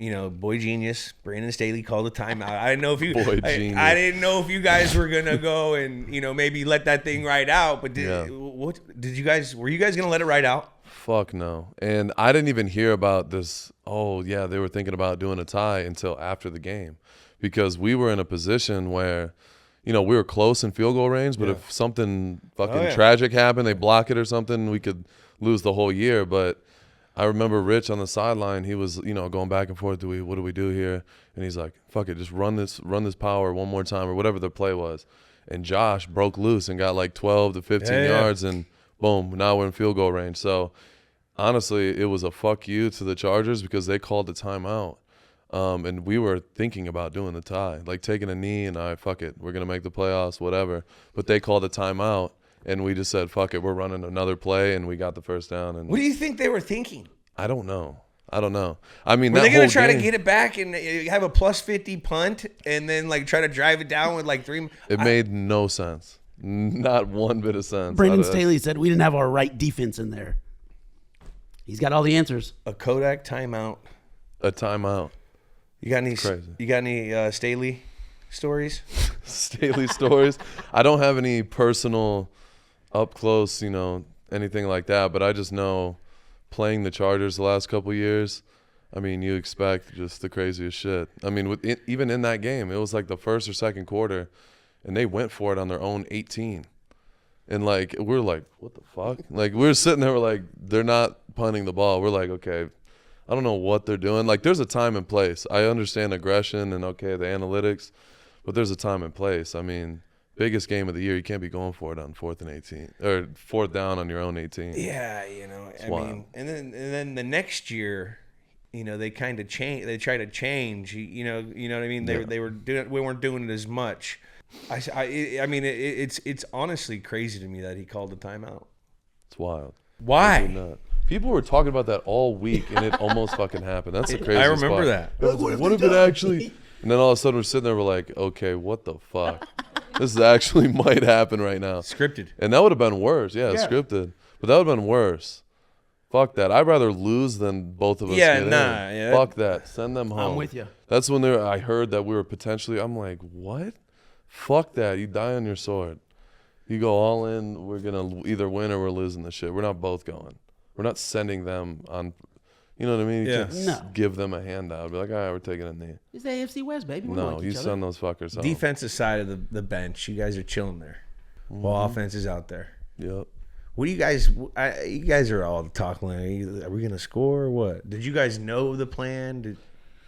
Boy Genius, Brandon Staley called a timeout. I didn't know if I didn't know if you guys were gonna go and maybe let that thing ride out. But were you guys gonna let it ride out? Fuck no. And I didn't even hear about this. Oh yeah, they were thinking about doing a tie until after the game, because we were in a position where, we were close in field goal range. But if something fucking tragic happened, they block it or something, we could lose the whole year. But I remember Rich on the sideline. He was, going back and forth. What do we do here? And he's like, "Fuck it, just run this power one more time," or whatever the play was. And Josh broke loose and got like 12 to 15 yards, and boom, now we're in field goal range. So honestly, it was a fuck you to the Chargers because they called the timeout, and we were thinking about doing the tie, like taking a knee and fuck it, we're gonna make the playoffs, whatever. But they called a timeout. And we just said, fuck it, we're running another play, and we got the first down. And what do you think they were thinking? I don't know. I mean, were they going to try to get it back and have a plus 50 punt and then try to drive it down with 3? It made no sense. Not one bit of sense. Brandon Staley said we didn't have our right defense in there. He's got all the answers. A Kodak timeout. A timeout. You got any? Crazy. You got any Staley stories? Staley stories? I don't have any personal up close, anything like that. But I just know playing the Chargers the last couple of years, I mean, you expect just the craziest shit. I mean, even in that game, it was like the first or second quarter, and they went for it on their own 18. And, we're like, what the fuck? We're sitting there, we're like, they're not punting the ball. We're like, okay, I don't know what they're doing. There's a time and place. I understand aggression and, the analytics, but there's a time and place. I mean, biggest game of the year, you can't be going for it on 4th and 18 or 4th down on your own 18. Yeah, I mean, and then the next year, they kind of change. They try to change. You know what I mean. They were doing. We weren't doing it as much. I mean, it's honestly crazy to me that he called the timeout. It's wild. Why? People were talking about that all week, and it almost fucking happened. That's the craziest I remember part. that. What if it actually? And then all of a sudden we're sitting there, we're like, okay, what the fuck? This actually might happen right now. Scripted. And that would have been worse. Yeah, scripted. But that would have been worse. Fuck that. I'd rather lose than both of us get in. Yeah. Fuck that. Send them home. I'm with you. That's when I heard that we were potentially, I'm like, what? Fuck that. You die on your sword. You go all in, we're going to either win or we're losing the shit. We're not both going. We're not sending them on, you know what I mean? You can't give them a handout. Be like, all right, we're taking a knee. It's the AFC West, baby. No, you send those fuckers home. Defensive side of the bench, you guys are chilling there. While offense is out there. Yep. What do you guys? You guys are all talking. Are we gonna score or what? Did you guys know the plan?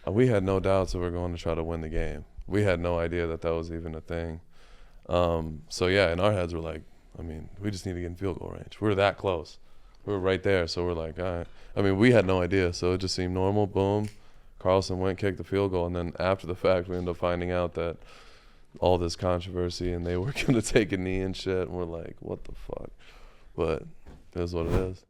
We had no doubts that we were going to try to win the game. We had no idea that was even a thing. So yeah, in our heads we're like, I mean, we just need to get in field goal range. We were that close. We were right there. So we're like, all right. I mean, we had no idea. So it just seemed normal. Boom. Carlson went, kicked the field goal, and then after the fact, we ended up finding out that all this controversy and they were going to take a knee and shit. And we're like, what the fuck? But it is what it is.